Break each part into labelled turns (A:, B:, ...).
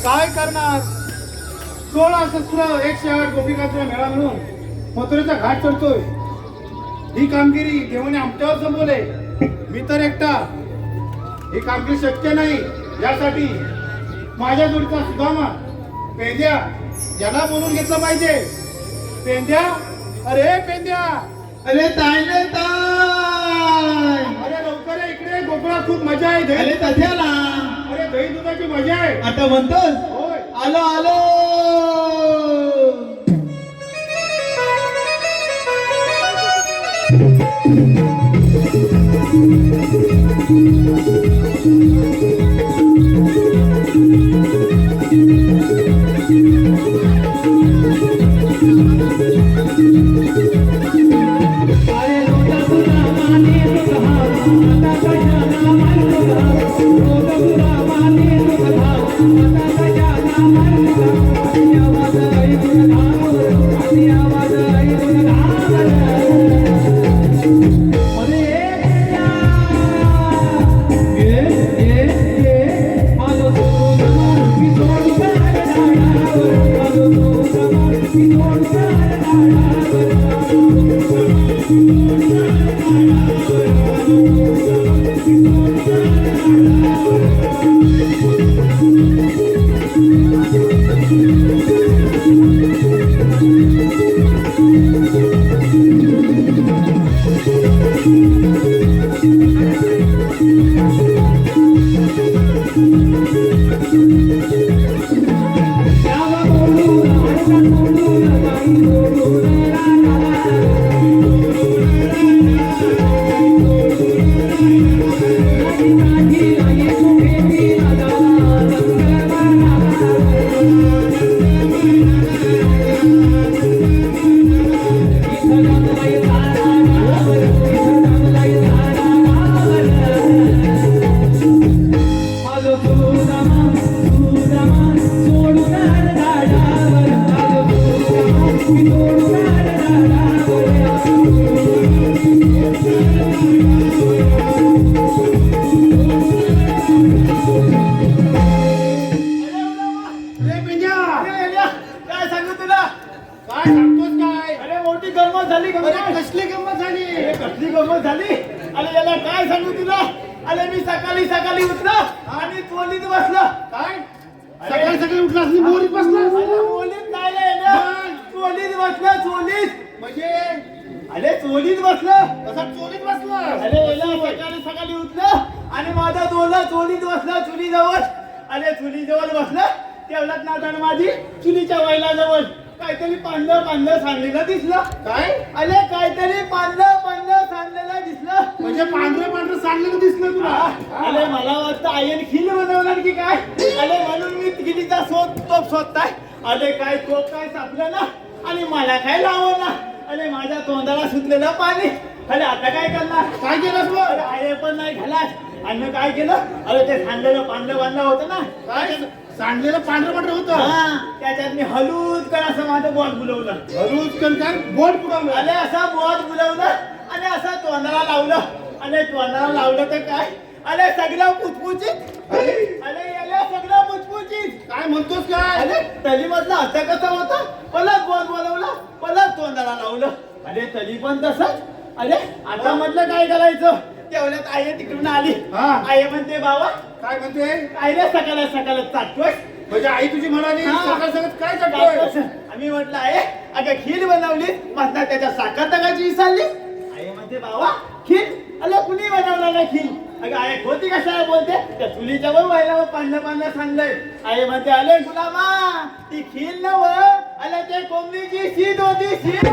A: काय करणार? 16 शस्त्र 108 गोपिकाचा मेळा म्हणून मथुरेचा घाट चढतोय. ही कामगिरी देवाने आमच्यावर संपवले. मी तर एकटा. ही कामगिरी शक्य नाही. यासाठी माझ्या जोडीचा सुदामा पेंद्या याला बोलून घेतलं पाहिजे. पेंद्या, अरे पेंद्या,
B: अरे ताई रे ताई,
A: अरे लवकर ये इकडे. गोकुळात खूप मजा आहे.
B: अरे तथ्याला,
A: अरे दही दुधाची मजा आहे.
B: आता म्हणतोस?
A: होय.
B: आलो आलो.
C: सकाळी उठला आणि चोलीत बसला.
A: काय सकाळी उठला असली मोरीत बसला?
C: चोलीत काय नाही, चोलीत बसला. चोलीत
A: म्हणजे
C: अरे चोलीत बसलं.
A: कसा चोरीत बसला?
C: अरे सकाळी उठलं आणि माझा दोला चोलीत बसला चुलीजवळ. अरे चुलीजवळ बसला तेवढ्यात नाताना माझी चुलीच्या वैलाजवळ काहीतरी पांढरं सांडलेलं दिसलं.
A: काय?
C: अरे काहीतरी पांढरं सांडलेलं दिसलं.
A: म्हणजे पांढरं सांडलेलं दिसलं तुला?
C: अरे मला वाटतं आयन खील बनवणार की काय. अरे म्हणून मी खिलीचा तोप शोधताय. अरे काय तोप काय सापलं ना आणि मला काय लावं ना. अरे माझ्या तोंडाला सुटलेलं पाणी. अरे आता काय करणार?
A: काय केलं तुला?
C: अरे आय पण नाही घालात. आणि काय केलं? अरे ते सांडलेलं पांढरं होतं ना.
A: काय सांडलेलं पांढरं होतं?
C: त्याच्यात मी हलूच कर असं माझं बोट बुलवलं.
A: हलूच कर काय बोट बुडवलं?
C: अरे असं बोट बुलवलं आणि असं तोंडाला लावलं. अरे तोंडाला लावलं तर काय? अरे सगळं पुचपुचीत. अरे याला सगळं पुचपुचीत.
A: काय म्हणतोस काय?
C: अरे तली मधला आता कसं होतं? परत बोट बोलवलं, परत तोंडाला लावलं. अरे तली पण तसंच. अरे आता म्हटलं काय करायचं? तेवढ्यात आई तिकडून आली. आई म्हणते बाबा
A: काय म्हणते?
C: काय रे सकाळ चाटतोय?
A: म्हणजे आई तुझी म्हणाली सकाळ काय करतोय?
C: आम्ही म्हटलं आहे अगं खीर बनवली मधला त्याच्या साखर टाकायची विसरली. आई म्हणते बाबा खीर? अरे कुणी बनवला ना खीर? अगं आई होती कशाला बोलते? त्या चुलीच्या वर व्हायला पांढरं सांगलंय. आई म्हणते अरे गुलामा ती खीर नव अरे ते कोंबडीची शीत होती. शीत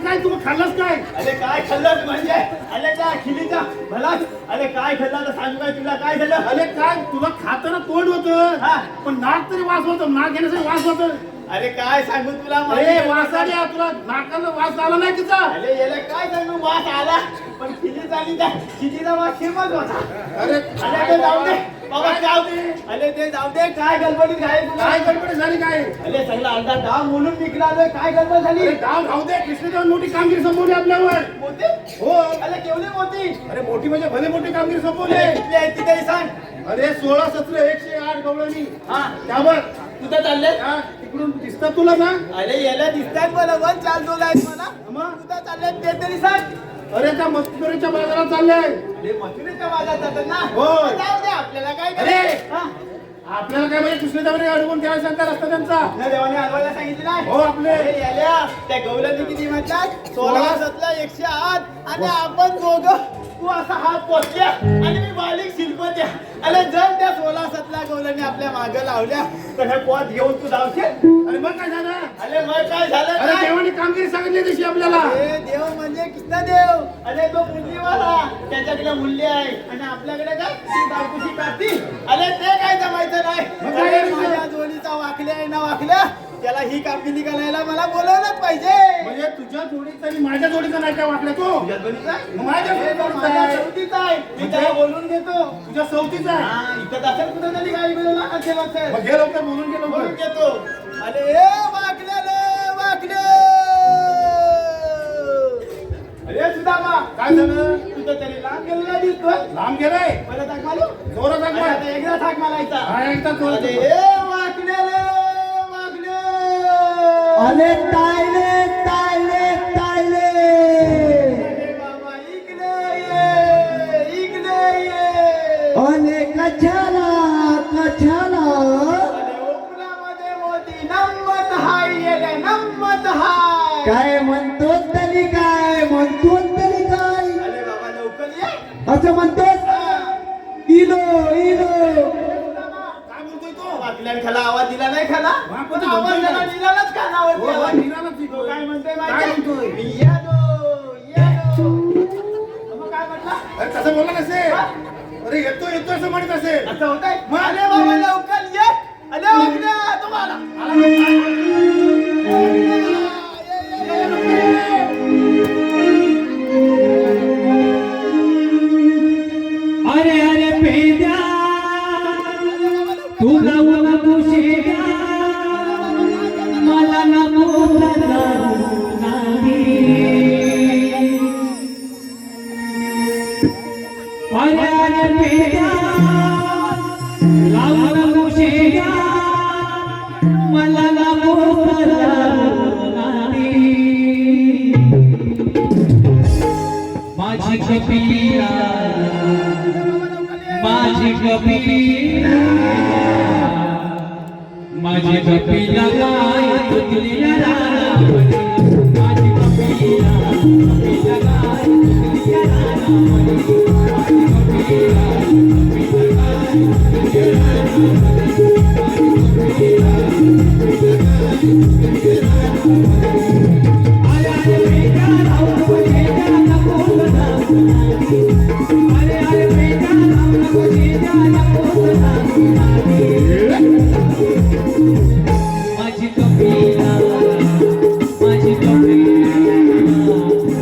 A: काय तू खाल्लंस काय?
C: अरे काय खाल्लं म्हणजे? अरे त्या खिलीचा भलाच. अरे काय खाल्लं तर सांगू काय तुला काय झालं?
A: अरे काय तुला खाताना तोंड होतं पण नाक तरी वास होतं. नाक घेण्यासाठी वास होतं.
C: अरे काय सांगू तुला?
A: अरे वास आला तुला नाकाला वास आला नाही तिचा?
C: अरे याला काय सांगू वास आला पण खिली झाली त्या खिलीचा वास शेमच होता.
A: अरे
C: अरे जाऊ दे बाबा जाऊ दे. अरे ते जाऊ दे, काय गडबडीत आहे तुला?
A: काय गडबड झाली काय
C: अरे सगळा अर्धा डाव म्हणून निघालोय, काय गडबड झाली?
A: अरे गाव राहू दे कृष्णदेव मोठी कामगिरी संपवली आपल्यावर
C: मोठी?
A: हो
C: अरे केवढी मोठी?
A: अरे मोठी म्हणजे भले मोठी कामगिरी संपवली
C: किती आहे ती काही सांग.
A: अरे 16 17 108 गवळणी
C: हा
A: त्यावर
C: कुठं चालले?
A: त्या तिकडून दिसतात तुला ना
C: अरे याला दिसतात बरोबर, चाल दोन आहेत मला.
A: मग
C: कुठं चालले ते तरी सांग.
A: अरे त्या मस्तीच्या बाजारात चाललंय
C: अरे मथुरेच्या बाजारात जातात ना?
A: हो.
C: जाऊ दे, आपल्याला काय
A: अरे.
C: करायचं? हा?
A: आपल्याला काय म्हणजे कृष्णदेवाने अडवून ठेवायचा सांगता रस्ता त्यांचा
C: आपल्या देवाने हलवायला सांगितलं नाही?
A: हो आपले
C: अरे याल्या, त्या गवळणी किती म्हणतात? 16 17 108 आणि आपण दोघं, तू असा हा पोचल्या आणि मी बालिक शिल्पत्या. अरे जर त्या 16 17 गवळणी आपल्या मागे लावल्या तर हे पोत घेऊन तू जाऊशील?
A: अरे मग काय झालं
C: अरे मग काय झालं?
A: अरे
C: काय?
A: देवाने कामगिरी सांगितली तशी आपल्याला
C: अरे देव म्हणजे कृष्ण देव. अरे तो मूल्यवाला, त्याच्याकडे मूल्य आहे आणि आपल्याकडे काय ती बायकोची काठी. अरे ते काय जमायचं नाही.
A: मग काय
C: अरे
A: करायचं?
C: माझ्या जोडीचा वाकल्या आहे ना वाकल्या, त्याला ही कामगिरी करायला मला बोलवलंच पाहिजे.
A: म्हणजे तुझ्या जोडीचा आणि माझ्या जोडीचा नाही काय वाटलं तो
C: तुझ्या जोडीचा आहे?
A: मग माझ्या
C: अरे तो
A: जोडीचा
C: माझ्या
A: आहे.
C: जोडीचा आहे. मी त्याला बोलून घेतो.
A: तुझ्या सवतीचा आहे
C: हा, इथं असेल कुठं तरी गाडी मिळवला असेल असेल.
A: मग घे लवकर बोलून घे
C: बोलून
A: लवकर
C: घेतो. अरे ए वाकल्याले वाकले. अरे सुदामा,
A: काय झालं
C: तुझं तरी लांब गेलेला दिसतोय.
A: लांब गेलाय
C: मला थाक मारू?
A: जोरात
C: अरे
A: दाखवा
C: आता एकदा थाक मारायचा.
A: हा एकदा जोरात
C: अरे
A: दाखवा.
C: ए वाकलेले वाकले.
B: अरे तायले तायले तायले
C: अरे बाबा इकडे ये, इकडे ये.
B: अरे कशाला कशाला
C: अरे उपलामध्ये मोती नम्मत हाय येले, नम्मत हाय.
B: काय म्हणतो तरी काय म्हणतो तरी काय
C: अरे बाबा लवकर ये.
B: असं म्हणतोस
C: हा.
B: इलो इलो
A: काय बोलतोय तो
C: वाकल्याने खाला आवाज दिला नाही खाला,
A: हा, पण
C: पण
A: तो
C: आवाज
A: बोलतोय
C: त्याला
A: ना.
C: दिलाच
A: हो,
C: कानावरती
A: हो,
C: आवाज.
A: निघालाच ती.
C: तो काय म्हणतोय
A: काय
C: माहिती?
A: म्हणतोय?
C: मी येतो येतो. मग काय म्हटला?
A: अरे तसं बोलला नसेल अरे येतो येतो असं म्हणत असेल
C: असं होतंय?
A: मग?
C: अरे बाबा लवकर ये. अरे वाकल्या तुम्हाला.
B: अरे अरे पेद्या तू जाऊ नको शेड्या मला नको नाही अरे अरे पेद्या लावू नको शेड्या मला नको नाही माझी कपिला माझी कपिला माझी कपिला गाय तुझ्या रानामध्ये माझी कपिला कपिला गाय तुझ्या रानामध्ये माझी कपिला कपिला गाय तुझ्या रानामध्ये माझी कपिला कपिला गाय तुझ्या रानामध्ये अरे बेटा राहू बेटा नको अरे अरे बेटा नको बेटा नको माझी कपिला माझी कपिला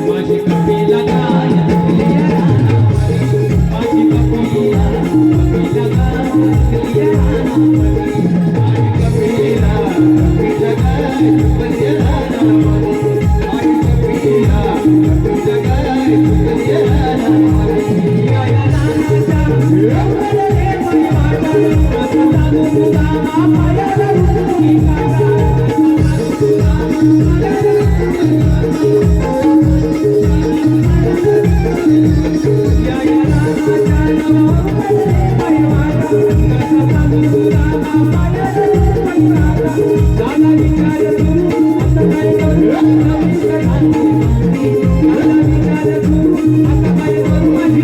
B: माझी कपिला गाय तुझ्या रानामध्ये माझी कपिला कपिला गाय तुझ्या रानामध्ये माझी कपिला कपिला गाय तुझ्या रानामध्ये माझी कपिला कपिला गाय तुझ्या रानामध्ये या या रानाच्या रे परिवारा तुझा तुझा माया रुंदी काटा या या रानाच्या रे परिवारा तुझा तुझा माया रुंदी काटा दादा विचार तू आता काय करू दादा विचार तू आता काय करू माझी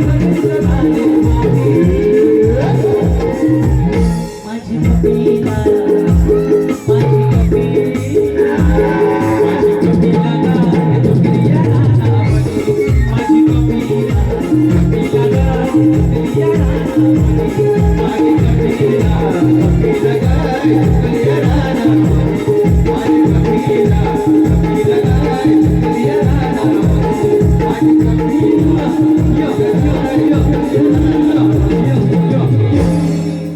B: माझी कपिला माझी कपिला माझी कपिला गाय तुझ्या रानामध्ये माझी कपिला कपिला गाय तुझ्या रानामध्ये माझी कपिला कपिला गाय तुझ्या रानामध्ये माझी कपिला कपिला गाय तुझ्या रानामध्ये माझी कपिला यो यो यो यो यो यो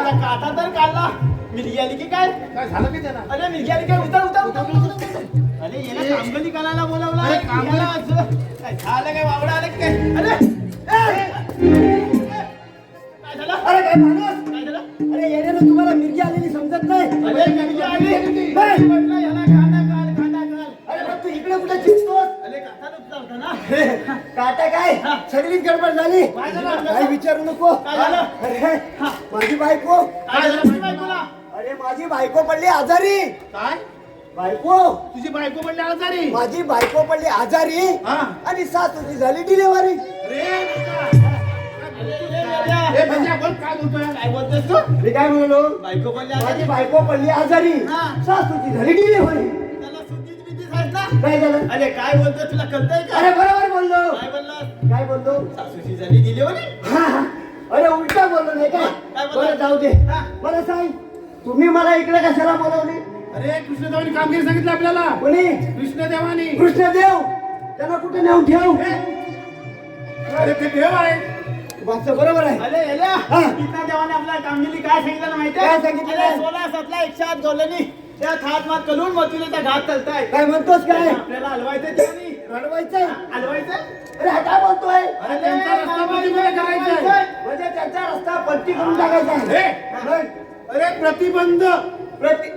C: आता काटा तर काढला मिरगी आली की काय
A: काय झालं की त्याला
C: अरे मिरगी आली काय उतर अरे याला कामगली करायला बोलावला
A: अरे, कामगली-
C: याला असं. काय झालं काय वावडा आलं की काय अरे काय झालं
B: अरे काय माणूस
C: काय झालं
B: अरे येण्याला तुम्हाला मिरची आलेली समजत नाही
C: अरे मिरगी आली
B: नाही.
C: म्हटलं याला काटा काढ
B: अरे पण तू इकडे कुठे चिचतोस
C: अरे काटा नुकता होता ना
B: काटा काय
C: हा.
B: सगळीच गडबड झाली
C: काय झालं?
B: काय विचारू नको
C: काय झालं?
B: अरे
C: हा.
B: माझी बायको
C: काय झालं तुझी बायकोला?
B: अरे माझी बायको पडली आजारी
A: काय
B: बायको
A: तुझी बायको पडली आजारी
B: माझी बायको पडली आजारी
A: हा
B: आणि सासूची झाली डिलिव्हरी
A: रे
C: अरे,
A: ए भैया बोल काय बोलतोय
C: काय बोलतोस तू
B: मी काय म्हणलो
C: बायको बोलली
B: माझी
C: आजारी.
B: बायको पडली आजारी
C: हा.
B: सासूची झाली डिलिव्हरी
C: त्याला सुट्टीच बिट्टीच आहेत ना?
B: काय झालं
C: अरे काय बोलतोय तुला कळतंय का
B: अरे बरोबर बोललो
C: काय बोलला
B: काय बोललो
C: सासूची झाली डिलिव्हरी
B: हा, हा. अरे उलटा बोललो नाही का
C: काय बोलला?
B: बरं जाऊ दे
C: हा.
B: मला सांग तुम्ही मला इकडे कशाला बोलवली
A: अरे कृष्णदेवानी कामगिरी सांगितलं आपल्याला
B: कोणी
A: कृष्णदेवानी
B: कृष्णदेव त्यांना कुठे नेऊन ठेव
A: अरे ते देव आहे
B: वाचं बरोबर आहे
C: अरे एल्या
B: हा.
C: पिता देवाने आपल्याला कामगिरी काय सांगितलं माहिती
B: काय सांगितलं?
C: 16 17 108 गवलनी त्या थाट मात करून मथुरेचा घाट चालताय
B: काय म्हणतोस काय
C: आपल्याला हलवायचं देवानी
B: रडवायचंय
C: हलवायचं
B: अरे हा काय बोलतोय
A: अरे त्यांचा रस्ता प्रतिबंध करायचा आहे.
B: म्हणजे त्यांचा रस्ता पलटी करून टाकायचा
A: हे,
B: आहे
A: अरे प्रतिबंध
B: प्रति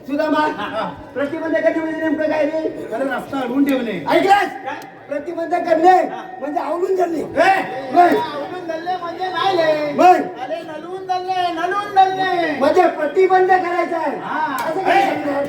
B: सुदामा
A: हा.
B: प्रतिबंध करणे म्हणजे नेमकं काय रे
A: अरे रस्ता अडवून ठेवणे
B: ऐकलास
C: काय?
B: प्रतिबंध करणे म्हणजे आवडून धरणे
A: हे,
C: आवडून धरले म्हणजे राहिले
B: मग
C: अरे नलवून धरले
B: म्हणजे प्रतिबंध करायचा आहे
C: हा.
B: असं काय सांगणार?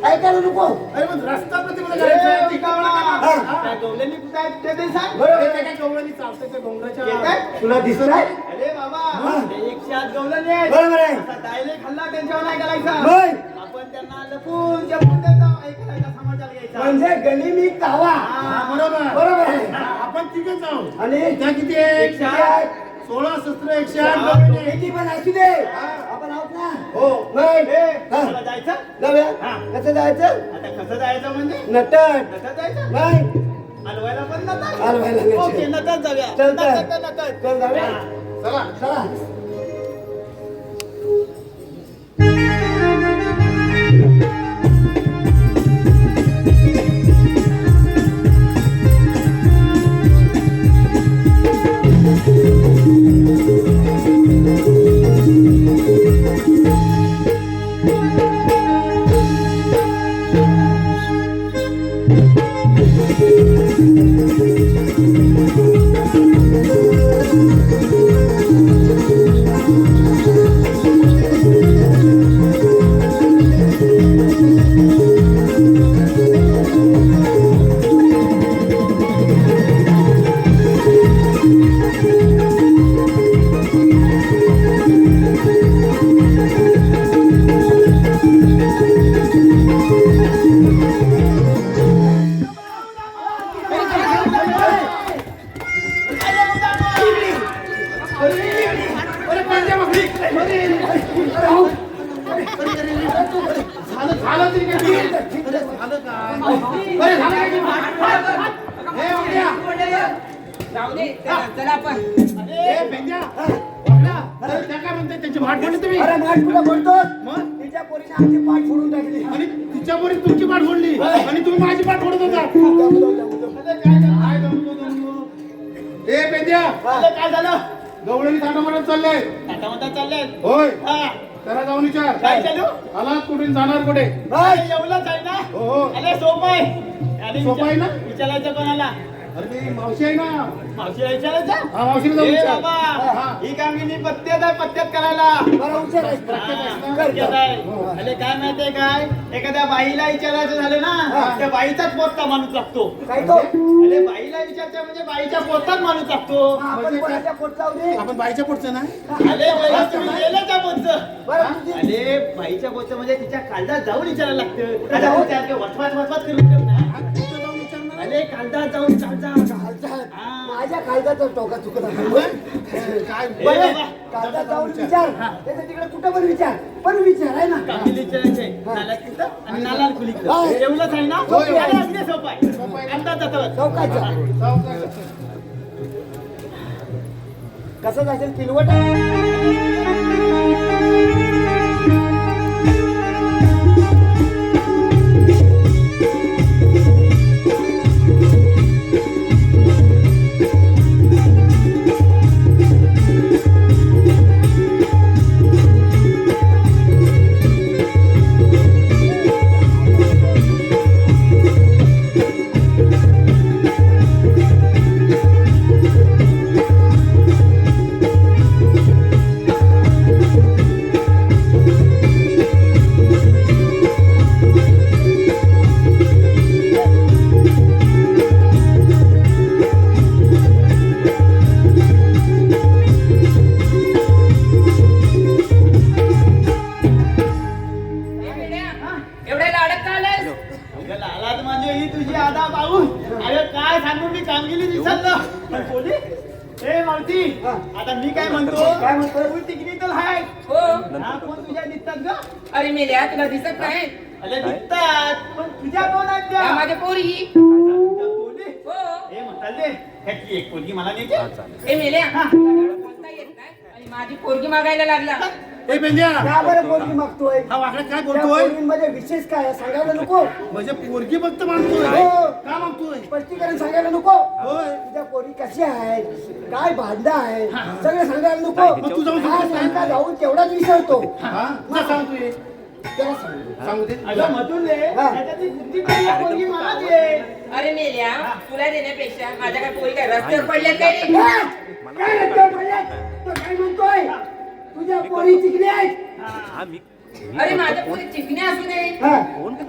B: ऐकायला नको
A: अरे मग रस्ता प्रतिबंध करायचा आहे. ती कावळा. हा.
C: त्या गवलनी कुठे आहेत ते सांग
A: बरोबर आहे, ते काय गवळणी चालतंय त्या डोंगराच्या
C: येत आहे?
B: तुला दिसत आहे
C: अरे बाबा
B: हा.
C: ते 108 गवलनी आहेत
B: बरोबर आहे
C: आता डायरेक्ट हल्ला त्यांच्यावर नाही करायचा
B: मग
C: आपण त्यांना लपून जपून त्याचा ऐकायचा समाचार घ्यायचा
B: म्हणजे गली मी कावा
A: हा, बरोबर
B: बरोबर आहे
A: हा, आपण तिघच जाऊ
B: आणि
A: त्या किती आहे
C: 108.
A: 16 शस्त्र 108 गवळणी.
B: किती पण असू दे आपण आहोत ना
A: हो
B: मग
C: ए,
B: हा.
C: चला जायचं
B: जाऊया
C: हा.
B: कसं जायचं
C: आता कसं जायचं म्हणजे
B: नटट
C: कसं जायचं
B: मग
C: हलवायला पण नका
B: हलवायला नाही.
C: ओके नकच जाऊया
B: चलतं.
C: नकच
B: चल जाऊया
C: हा.
A: चला
B: चला
A: अरे पंजा बकरी. झालं झालं तरी काय? अरे झालं काय? अरे झालं काय? हे वाकड्या.
D: जाऊ दे चला आपण
A: हे पेंजा. वाकड्या. अरे त्या काय म्हणताय? त्यांची भाट फोडली तुम्ही
B: अरे माठ कुठं बोलतोस
A: मग
B: तिच्या पोरीने आमची पाठ फोडून टाकली
A: आणि तिच्यावर तुमची पाठ फोडली आणि तुम्ही माझी पाठ फोडत होता
C: अरे काय झालं?
A: काय दमतो दमतो. ए पेंजा
C: अरे काय झालं
A: गवळणी ताटामरत चाललंय
C: टाटामटा चाललंय
A: होय
C: हा
A: त्याला जाऊन विचार
C: काय चालू
A: आला कुठून जाणार कुठे
C: अरे एवढंच आहे ना
A: हो हो
C: अरे सोपं आहे अरे
A: सोपं आहे ना?
C: विचारायचं कोणाला
A: अरे ती मावशी आहे ना
C: मावशीला विचारायचं
A: हा मावशीला जाऊन
C: ए
A: विचार
C: बाबा
A: हा.
C: ही कामगिरी पत्त्यात आहे पत्त्यात करायला
B: मला उचल
C: हा,
B: कर,
C: पत्त्यात
B: कर.
C: आहे.
A: हो.
C: अरे काय माहितीये काय एखाद्या बाईला विचारायचं झालं ना त्या बाईचाच पोतचा माणूस लागतो
B: काय तो
C: अरे बाईला विचारते म्हणजे बाईच्या पोतात माणूस लागतो
B: आपण कोणाच्या पोट जाऊ दे
A: आपण बाईच्या पुढचं ना
C: अरे बाईला तुम्ही गेलं त्या पोतचं
B: बरं तुझी
C: अरे बाईच्या पोतचं म्हणजे तिच्या काळजात जाऊन विचारायला लागतं
B: जाऊन?
C: आता त्या वचवाच वचवाच करून ठेव ना.
A: कुठं जाऊन विचारणार
C: अरे काळजात जाऊन काळजात
B: खालचा
C: हा.
B: माझ्या खालचा टोका चुकत आहे
A: काय
C: ए
B: बरं,
C: बाबा.
B: काळजात जाऊन विचार त्याच्या तिकडे कुठं पण विचार आहे ना
C: कामगिरी विचारायचे नाल्यात कुठं आणि नाल्यात खुलीत
B: हा.
C: एवढंच आहे ना
A: होय, होय.
C: अरे अगदी सोपं आहे
A: सोपं आहे.
C: अंदाज जातं
B: चौकाचा कसं जाशील किलवट
C: ए मावती
B: हा.
C: आता मी काय म्हणतो
B: काय म्हणतो?
C: तू तिकडी तर आहे
D: हो
C: हा कोण तुझ्या दिसतात ग
D: अरे मेल्या तुला दिसत नाही
C: अरे दिसतात पण तुझ्या कोण आहेत त्या?
D: त्या माझ्या पोरी
C: तुझ्या पोरी?
D: हो
C: ए म्हणताले ह्यातली एक पोरगी मला नेते
D: ए मेल्या
C: हा.
D: तुला बोलता येत नाही आणि माझी पोरगी मागायला लागला
A: ए पेंद्या
B: का बरं पोरगी मागतोय
A: हा वाकडा काय
B: त्या
A: बोलतोय
B: पोरींमध्ये विशेष काय आहे? सांगायला नको
A: म्हणजे पोरगी फक्त मागतोय
B: हो.
A: का मागतोय
B: स्पष्टीकरण सांगायला नको
A: होय
B: तुझ्या पोरी कशी आहेत काय भांडणं आहे सगळं सांगायला नको
A: मग तू जाऊन
B: हा
A: सांगतोस काय?
B: नेमका जाऊन तेवढाच विसरतो
A: हा तुला सांगतोय
B: त्याला सांग
A: सांगू दे
C: अगं मधून ले
B: हा.
C: ह्याच्यातली तुझी तरी पोरगी मला दे
D: अरे मेल्या तुला देण्यापेक्षा माझ्या काय पोरी काय रस्त्यावर पडल्या काय रे?
B: काय रस्त्यावर पडल्यात? तो काय म्हणतोय तुझ्या पोरी चिकली आहेत
D: अरे माझ्या पोरी चिकण्या असू दे
B: हा.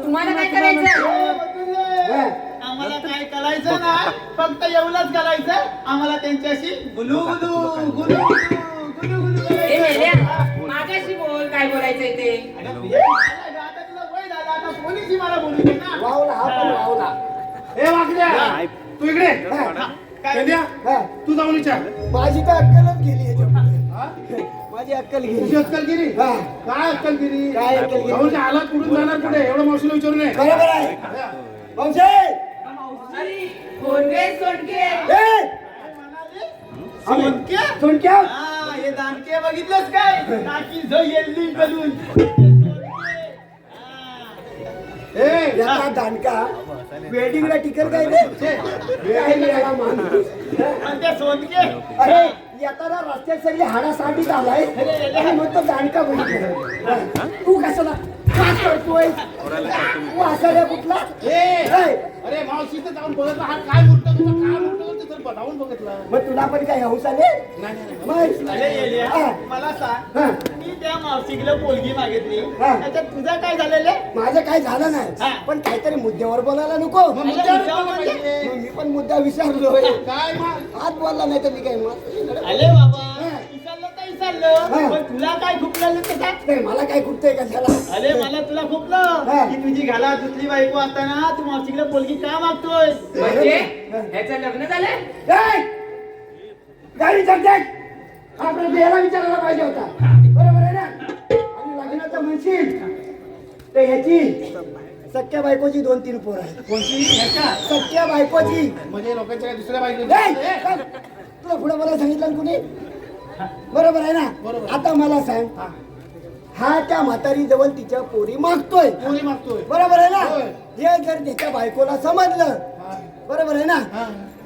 D: तुम्हाला काय करायचं
C: ए, मधून ले.
B: हा.
C: आम्हाला काय करायचं ना फक्त एवढंच करायचं आम्हाला त्यांच्याशी गुलू गुलू गुलू गुलू गुलू गुलू
D: ए मेल्या
C: करायचं.
D: माझ्याशी बोल काय बोलायचंय ते
C: अगं, तुझ्या झालं, आता तुला वय झालं, आता पोलीसही मला बोलू दे ना.
B: वावला हा पण वावला
A: ए वाकड्या तू इकडे
B: हा.
C: काय?
A: पेंद्या
B: हा.
A: तू जाऊन विचार
B: माझी तर अक्कलच गेली याच्यामध्ये.
A: हा?
B: माझी अक्कल
A: तुझी
B: गेली
A: अक्कलगिरी
B: हा.
A: काय अक्कलगिरी
B: काय अक्कलगिरी?
A: जाऊन आला कुठून जाणार कुठे एवढं मावशीला विचारू नये
B: बरोबर आहे भाऊजे
D: अरे कोणगे सोडके
B: ए!
C: काय म्हणाली? सोनके?
B: सोनक्या
C: हा, हे दानके बघितलंस काय नाकी झ येल्ली करून
A: ए
B: याचा दांडका वेडिंगला टिकल काय रे काय मिळाला माणूस
C: ते सोनके
B: अरे येताना रस्त्यात सगळी हाडासाठी आलाय आणि मग तो दांडका बघितला तू कशाला काय करतोय तू असा कुठला
A: ए
B: ए!
A: अरे मावशीचं जाऊन बघितलं हा काय मूर्त तुझं काय मूर्त ते तर बतावून बघितलं
B: मग तुला पण काय हौस आले
A: नाही नाही
B: मग
C: अरे येल्या,
B: हा.
C: मला सांग
B: हा.
C: मी त्या मावशीला पोलगी मागितली
B: हा.
C: त्याच्यात तुझं काय झालेलं आहे?
B: माझं काय झालं
C: हा.
B: नाही पण काहीतरी मुद्द्यावर बोलायला नको
A: मग
C: अरे,
A: मुद्द्यावर
C: मुद्द्यावर
A: बोललं
C: म्हणजे?
A: पाहिजे.
B: मग मी पण मुद्दा विचारलोय
A: काय मग
B: हात बोलला नाही तर मी काय मग
C: अरे बाबा
B: हा.
C: विसरलं तर विसरलं
B: हा.
C: पण तुला काय खूपलं त्याच्यात
B: नाही मला काय खुपतंय कशाला
C: अरे मला तुला खूपलं
B: हा.
C: की तुझी घाला दुसरी बायको असताना तू मावशीला पोलगी का मागतोय
D: म्हणजे ह्याचं लग्न झालंय
B: ए! गाडी चढते आपण याला विचारायला पाहिजे होता बरोबर आहे ना आणि लग्नाचं म्हणशील तर ह्याची सख्या बायकोची 2-3 पोरं आहेत
A: कोणती ह्याच्या
B: सख्या बायकोची
A: म्हणजे लोकांच्या काय दुसऱ्या बाईक
B: ए! काय? तुला पुढे मला सांगितलं ना कुणी बरोबर आहे ना
A: बरोबर.
B: आता मला सांग हा त्या म्हातारी जवळ तिच्या पोरी मागतोय
A: कोणी मागतोय
B: बरोबर आहे ना
A: होय.
B: हे जर त्याच्या बायकोला समजलं
A: हा.
B: बरोबर आहे ना
A: हा.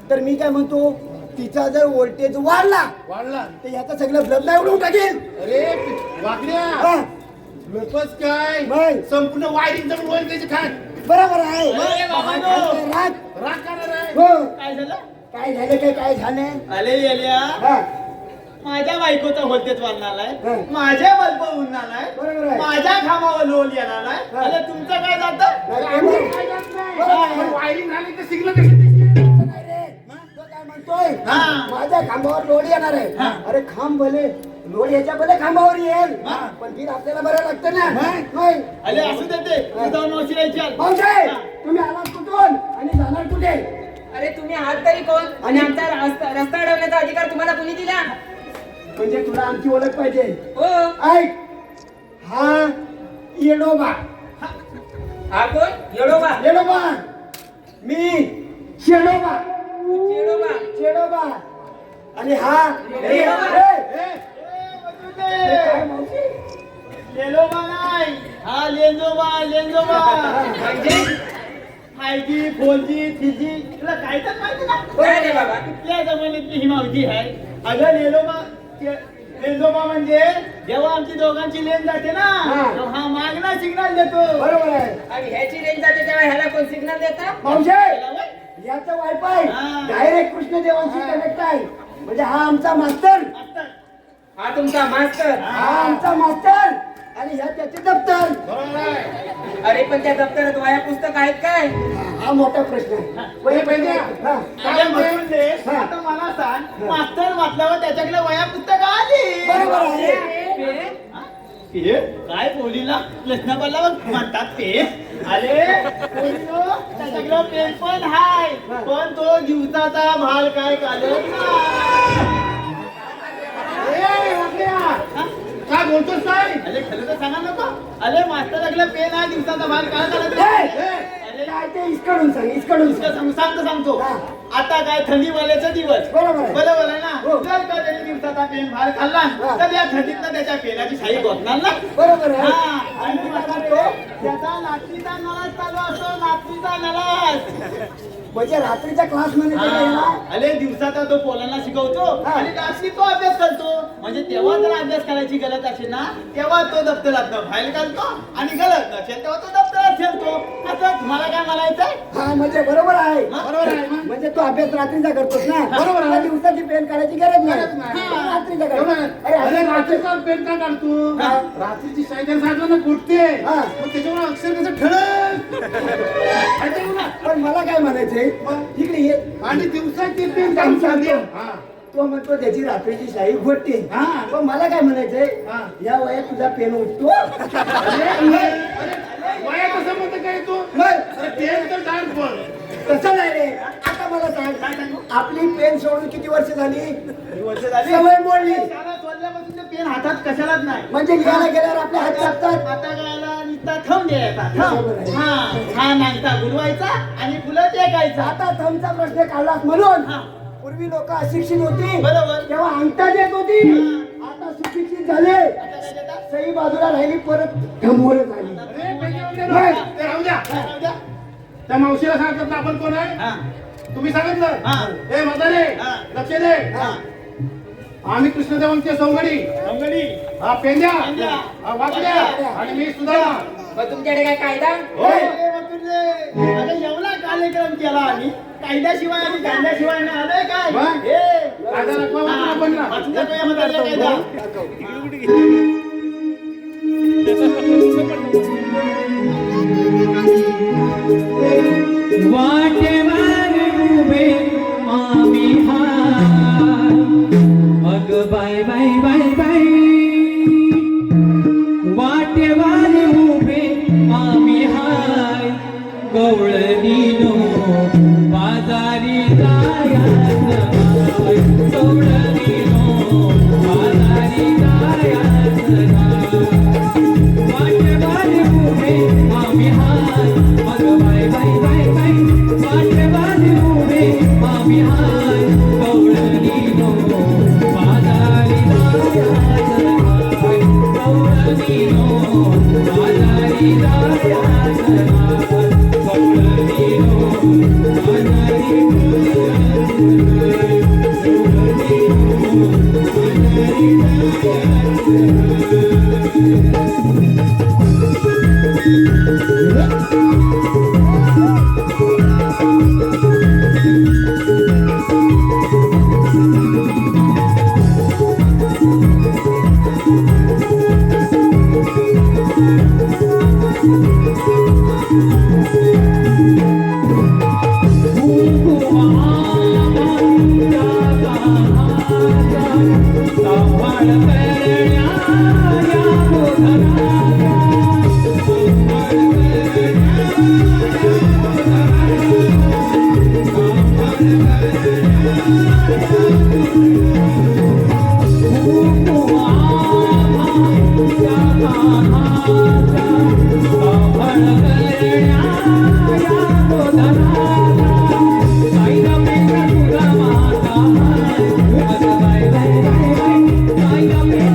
B: तर मी काय म्हणतो तिचा जर व्होल्टेज वाढला
A: वाढला
B: तर याचं सगळं ब्लड नाही उडून टाकेल
A: अरे वाकड्या
B: हा,
A: लोकच काय
B: नाही.
A: संपूर्ण वायरिंग जवळ वर त्याची खाट
B: बरोबर आहे
C: अरे बाबांनो.
B: राग
A: राग करणार आहे
B: हो
C: काय झालं
B: काय झालं काय झालं
C: अरे येल्या
B: हा,
C: माझ्या बायकोचा व्होल्टेज वाढणार
B: हा.
C: आहे माझ्या बल्ब उडणार आहे
B: बरोबर आहे.
C: माझ्या खामावर लोल येणार आहे
B: हा.
C: अरे तुमचं काय जातं
B: नाही,
A: आम्ही
B: बरोबर.
A: काय जात नाही.
B: बरोबर आहे.
A: पण वायरिंग झाली तर सिग्नल कशी दिसली?
B: नाही रे. तो काय म्हणतोय
C: हा.
B: माझ्या खांबावर लोड येणार आहे
C: हा.
B: अरे खांब भले लोड याच्या भले खांबावर येईल
C: हा.
B: पण बिल आपल्याला बरं लागतं ना
A: नाही.
B: नाही
C: अरे असू देते तू जाऊन मावशीला विचार.
B: भाऊजे
C: हा.
B: तुम्ही आलात कुठून आणि जाणार कुठे
D: अरे तुम्ही आहात तरी कोण आणि आमचा रस्ता अडवण्याचा अधिकार तुम्हाला कुणी दिला
B: म्हणजे तुला आमची ओळख पाहिजे
D: हो
B: ऐक हा येडोबा
D: हा कोण येडोबा
B: येडोबा मी शेडोबा
D: येडोबा
B: शेडोबा आणि हा
D: येडोबा.
B: ए,
C: ए,
B: काय मावशी?
C: लेलोबा नाही हा लेंजोबा लेंजोबा
D: म्हणजे
C: फायजी 4G 3G तुला काय तर माहिती ना
D: काय रे बाबा
C: कुठल्या जमान्यातली ही मावशी आहे अगं लेंजोबा म्हणजे जेव्हा आमची दोघांची लेन जाते ना
B: हा.
C: तेव्हा मागणा सिग्नल देतो
B: बरोबर आहे
D: आणि ह्याची रेंज जाते तेव्हा ह्याला कोण सिग्नल देता
B: मावशे
C: त्याला वय?
B: याचं वायफाय
C: हा.
B: डायरेक्ट कृष्णदेवांशी कनेक्ट आहे म्हणजे हा आमचा मास्तर
C: मास्तर.
D: हा तुमचा मास्तर
B: हा आमचा मास्तर आणि ह्या त्याचे दप्तर
A: बरोबर आहे
D: अरे पण त्या दप्तरात वया पुस्तक आहेत काय
B: हा मोठा प्रश्न आहे
A: वही पाहिजे.
B: हा.
C: अरे म्हणून दे
B: हा.
C: आता मला सांग मास्तर वाचल्यावर त्याच्याकडे वया पुस्तक आली
B: बरोबर आहे
C: हा? ते काय पोलीला लसणापाला म्हणतात ते अरे पोलिओ, त्याच्याकडे पेन पण हाय पण तो दिवसाचा भाल काय काढत नाही अरे मास्तर लागलं पेन आहे दिवसाचा भाग काय
B: ए,
C: करायचं
B: काय ते इसकडून सांग इसकडून सांग.
C: सांगतो
B: हा.
C: आता काय थंडी वाल्याचा दिवस
B: बरोबर आहे.
C: बरोबर आहे ना
B: हो.
C: जर का त्याने दिवसाचा पेन बाहेर खाल्ला
B: हा.
C: तर या थंडीतनं त्याच्या पेनाची शाई गोठणार ना
B: बरोबर आहे.
C: हा, आणि मी काय म्हणतो, त्याचा नाचणीचा नलाज चालू असतो नाचणीचा नलाज
B: म्हणजे रात्रीच्या क्लास मध्ये ते गेला.
C: अरे दिवसाचा तो पोलांना शिकवतो
B: हा.
C: आणि रात्री तो अभ्यास करतो म्हणजे तेव्हा जर अभ्यास करायची गरज असेल ना तेव्हा तो दप्तरात बाहेर घालतो आणि गरज नसेल तेव्हा तो दप्तरात ठेवतो आता तुम्हाला काय म्हणायचंय
B: हा म्हणजे बरोबर आहे.
A: बरोबर आहे मग.
B: म्हणजे तो अभ्यास रात्रीचा करतोस ना
A: बरोबर आहे.
B: तुला दिवसाची पेन काढायची गरज
A: गरज
B: नाही
A: नाही.
B: रात्रीचा
A: एवढं
B: कर.
A: नाही.
B: अरे
A: अरे
B: असं
A: रात्रीचा पेन का काढतो
B: हा.
A: रात्रीची शाई जर साठलं ना कुठते
B: हा.
A: मग त्याच्यामुळे अक्षर कसं ठळक ऐकलं ना?
B: पण मला काय म्हणायचंय इकडे ये
A: आणि दिवसा ते पेन
B: काम
A: काढून
B: सांगतो.
A: हा.
B: तो म्हणतो त्याची रात्रीची शाही घोटते
A: हा.
B: पण मला काय म्हणायचंय
A: हा.
B: या वयात तुझा पेन उठतो
A: अरे वया कसं म्हणतं काय तू
B: मग
A: अरे पेन तर डार्क बॉल
B: तसं नाही रे आता मला
C: काय
B: सांग
C: सांगू?
B: आपली पेन सोडून किती वर्ष झाली
C: किती वर्ष झाली
B: सवय मोडली
C: शाळा सोडल्यापासून ते पेन हातात कशालाच नाही
B: म्हणजे लिहायला गेल्यावर आपले हात कापतात
C: आता गायला नुसता थंब द्यायचा
B: बरोबर आहे.
C: हा नांगता गुलवायचा आणि फुलं टेकायचा
B: आता थमचा प्रश्न काढलास म्हणून
C: हा.
B: पूर्वी लोक अशिक्षित होती
C: बरोबर.
B: तेव्हा अंगठा देत होती आता सुशिक्षित झाले
C: आता काय देतात?
B: सही बाजूला राहिली परत थंबवलं झाली
A: अरे पेन ते राहू द्या
C: काय राहू द्या?
A: त्या मावशीला सांगतात ना आपण कोण आहे
C: हा.
A: तुम्ही सांगितलं
C: हा.
A: ए म्हातारे
C: हा.
A: लक्ष दे
C: हा.
A: आम्ही कृष्णदेवांचे सौगडी
C: अंगडी.
A: हा पेंद्या
C: पेंद्या.
A: हा वाकड्या आणि मी सुद्धा
D: मग तुमच्याकडे काय कायदा
C: अरे बापरे. अरे एवढा कार्यक्रम केला आम्ही कायद्याशिवाय आणि कायद्याशिवाय नाही आलोय काय
A: मग?
C: हे.
A: कायदा दाखवा म्हणून आपण ना.
C: वाचून दाखवूया म्हाताऱ्या कायदा.
E: वाटेवर उभे आम्ही हाय अग बाय बाय बाय बाय वाटेवर उभे आम्ही हाय गवळणीनो बाजारी जायाचं हाय गवळणीनो बाजारी जायाचं हाय वाटेवर उभे आम्ही हाय अग बाय बाय बाय बाय वाटेवर उभे आम्ही हाय गवळणीनो बाजारी जायाचं हाय गवळणीनो बाजारी जायाचं हाय गवळणीनो बाजारी Bye.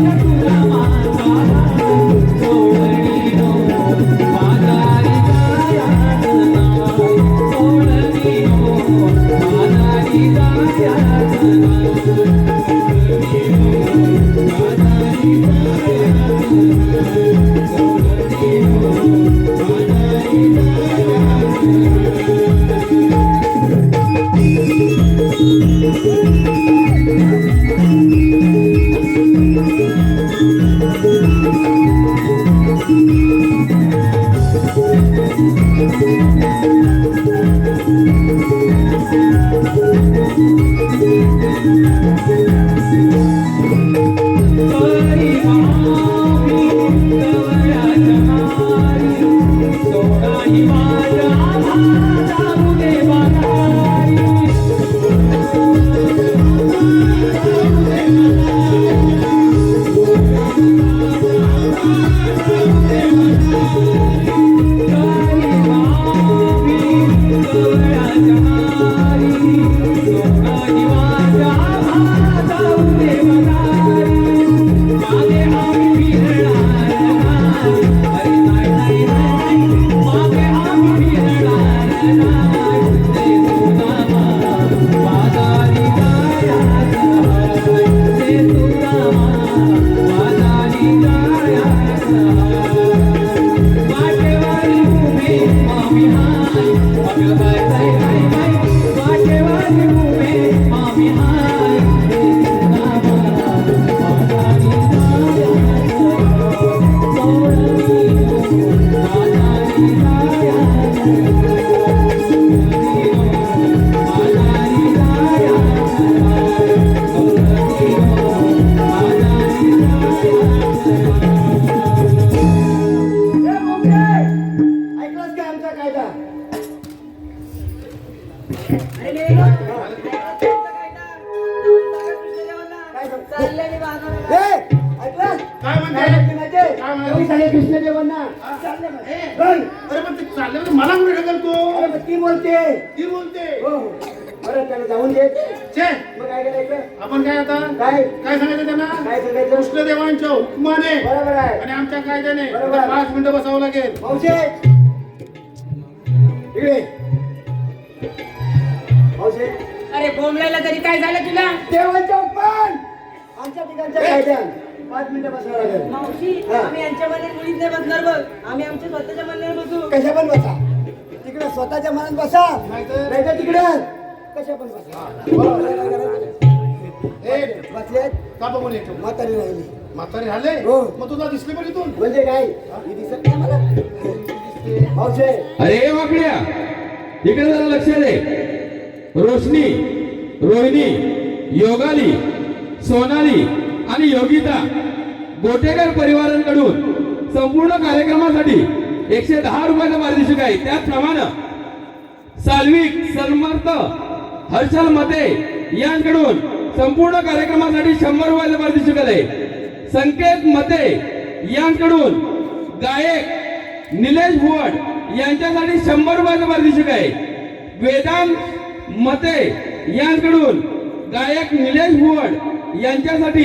B: काय सांग-
D: चालले मी बाजाराला.
B: ए, ऐकलं?
A: काय म्हणते?
B: काय म्हणते माहिती?
A: काय म्हणते?
B: एवढी सारे कृष्णदेवांना चालले
A: ए,
B: म्हणे. बघ.
A: अरे पण ते चालले म्हणजे मला कुठे ढकलतो
B: अरे मग ती बोलते
A: ती बोलते
B: हो बरं त्याला जाऊन दे
A: छे
B: मग काय करायचं
A: आपण काय आता
B: काय
A: काय सांगायचं त्यांना
B: काय सांगायचं
A: कृष्णदेवांच्या हुकमाने
B: बरोबर आहे
A: आणि आमच्या कायद्याने
B: बरोबर.
A: 5 मिनिटं बसावं लागेल
B: मावशे इकडे मावशे
D: अरे बोंबलायला तरी काय झालं तुला
B: देवांच्या उपमान आमच्या ठिकाणच्या कायद्यात 5 मिनिटं बसावं लागेल
D: मावशी
B: हा.
D: आम्ही यांच्या मनात मुलीत नाही बसणार बघ आम्ही आमच्या स्वतःच्या मनावर बसू
B: कशा पण बसा तिकडे स्वतःच्या मनात बसा
A: नाहीतर-
B: नाही तर तिकडे कशा पण बसा
A: ए
B: बसले
A: का बघून येतो
B: म्हातारी राहिली
A: म्हातारी झाले
B: हो.
A: मग तुला दिसली पण इथून
B: म्हणजे काय ही दिसत नाही मला मावशे
E: अरे वाकड्या इकडे जरा लक्ष दे रोशनी रोहिणी योगाली सोनाली आणि योगिता गोटेकर परिवारांकडून संपूर्ण कार्यक्रमासाठी 110 रुपयाचं पारितोषिक आहे त्याचप्रमाणे साल्विक सन्मार्थ हर्षल मते यांकडून संपूर्ण कार्यक्रमासाठी 100 रुपयाचं पारितोषिक आहे संकेत मते यांकडून गायक निलेश भुवड यांच्यासाठी 100 रुपयाचं पारितोषिक आहे वेदांत मते यांकडून गायक निलेश भुवड यांच्यासाठी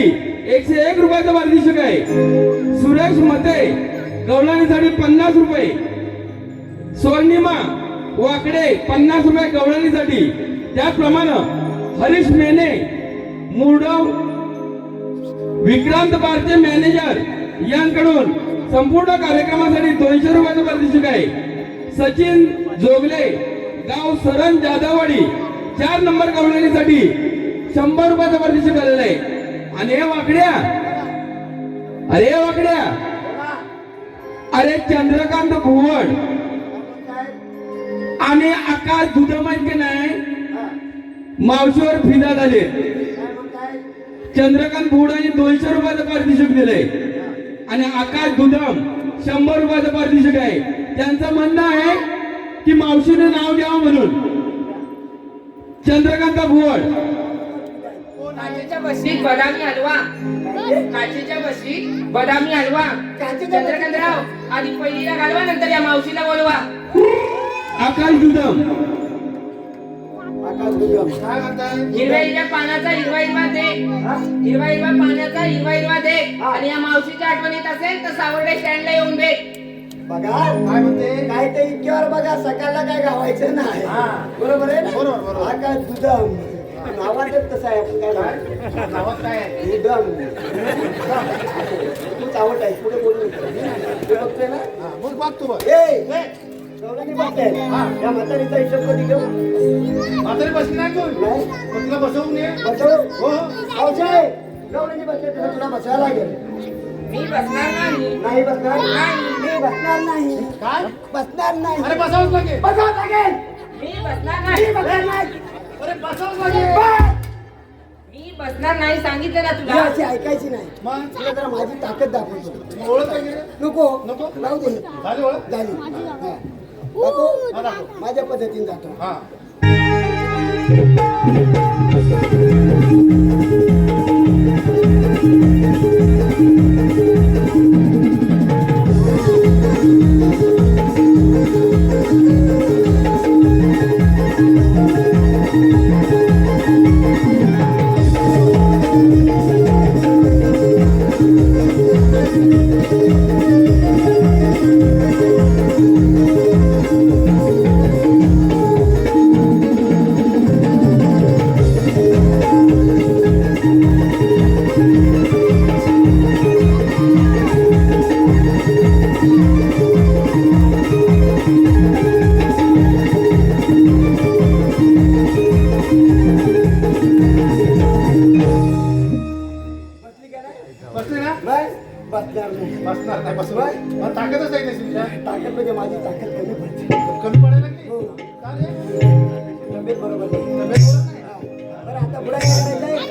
E: 101 रुपयाचं पारितोषिक आहे सुरेश मते गवळणीसाठी 50 रुपये स्वर्णिमा वाकडे 50 रुपये गवळणीसाठी त्याचप्रमाणे हरीश मेने मुरडव विक्रांत बारचे मॅनेजर यांकडून संपूर्ण कार्यक्रमासाठी 200 रुपयाचं पारितोषिक आहे सचिन जोगले गाव सरण जाधववाडी 4 नंबर गवळणीसाठी 100 रुपयाचं पारितोषिक आलेलं आहे आणि हे वाकड्या अरे वाकड्या अरे चंद्रकांत भुवड आणि आकाश दुधमाईत की नाही मावशीवर फिदा झाले चंद्रकांत भुवडांनी 200 रुपयाचं पारितोषिक दिलंय आणि आकाश दुधम 100 रुपयाचं पारितोषिक आहे त्यांचं म्हणणं आहे की मावशीने नाव द्यावं म्हणून चंद्रकांत भुवड
D: काचेच्या बशीत बदामी हलवा काचेच्या बशीत बदामी हलवा चंद्रकांतराव आधी पहिलीला घालवा नंतर या मावशीला बोलवा
E: आकाश दुधम
B: आकाश दुर्गम
A: काय म्हणताय
D: हिरव्या हिरव्या पानाचा हिरवा हिरवा दे हिरवा हिरवा पाण्याचा हिरवा हिरवा दे आणि या मावशीच्या आठवणीत असेल तर सावर्डे स्टँडला येऊन भेट
B: बघा
A: काय म्हणते
B: काय ते इतक्यावर बघा सकाळला काय गावायचं नाही
A: हा.
B: बरोबर आहे ना
A: बरोबर, बरोबर.
B: आकाश दुधम नावातच तसं आहे आपण काय लावतो?
A: नावात काय आहे
B: दुधम तूच आवड आहे पुढे बोलू नको. तू बघतोय ना
A: हा, मग बघ तू बघ
B: ए
A: ए,
B: गवळणी बघताय या म्हातारीचा हिशोब कधी घेऊ
A: म्हातारी बसली नाही तू
B: नाही
A: मग तुला बसवून ये
B: बसव
A: हो
B: पावसाळे गवळणी बसले तर तुला बसायला लागेल
D: मी बसणार नाही
B: नाही बसणार मी बसणार नाही
A: काय
B: बसणार नाही
A: अरे बसावंच लागेल
B: बसावं लागेल
D: मी बसणार
B: मी
D: नाही
B: बसणार नाही
A: अरे बसावंच लागेल
B: बस.
D: मी बसणार नाही सांगितलं ना
B: ही
D: तुला
B: अशी ऐकायची नाही
A: मग
B: तुला जरा माझी ताकद दाखवतो
A: ओळख वगैरे
B: नको
A: नको?
B: राहू दे
A: झाली ओळख
B: झाली हा. दाखव
A: हा, दाखव.
B: माझ्या पद्धतीने जातो
A: हा
B: बसली का नाही
A: बसली ना
B: बस बसणार नाही
A: बसणार नाही बसणार मग ताकदच आहे नाही तुमच्या
B: ताकद म्हणजे माझी ताकद कमी पडते
A: कमी पडायला लागली
B: हो.
A: का रे
B: तब्येत बरोबर नाही.
A: तब्येत बरोबर नाही.
B: हा. बरं आता पुढे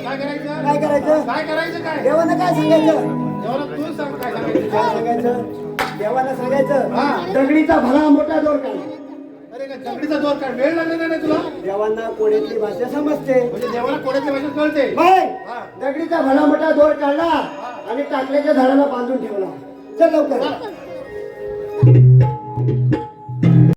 B: काय करायचंय
A: काय करायचं
B: काय करायचं
A: काय करायचं काय
B: देवानं काय सांगायचं
A: जेव्हा तू सांग काय सांगायचं
B: काय सांगायचं देवानं सांगायचं
A: हा.
B: दगडीचा भला मोठा जोर काढ
A: अरे दगडीचा दोर काढ. वेळ लागला नाही तुला?
B: देवांना कोड्यातली भाषा समजते.
A: म्हणजे देवाला कोड्याच्या भाषेत कळते.
B: बाय
A: हा.
B: दगडीचा भला मोठा दोर काढला आणि टाकल्याच्या झाडाला बांधून ठेवला. चल लवकर.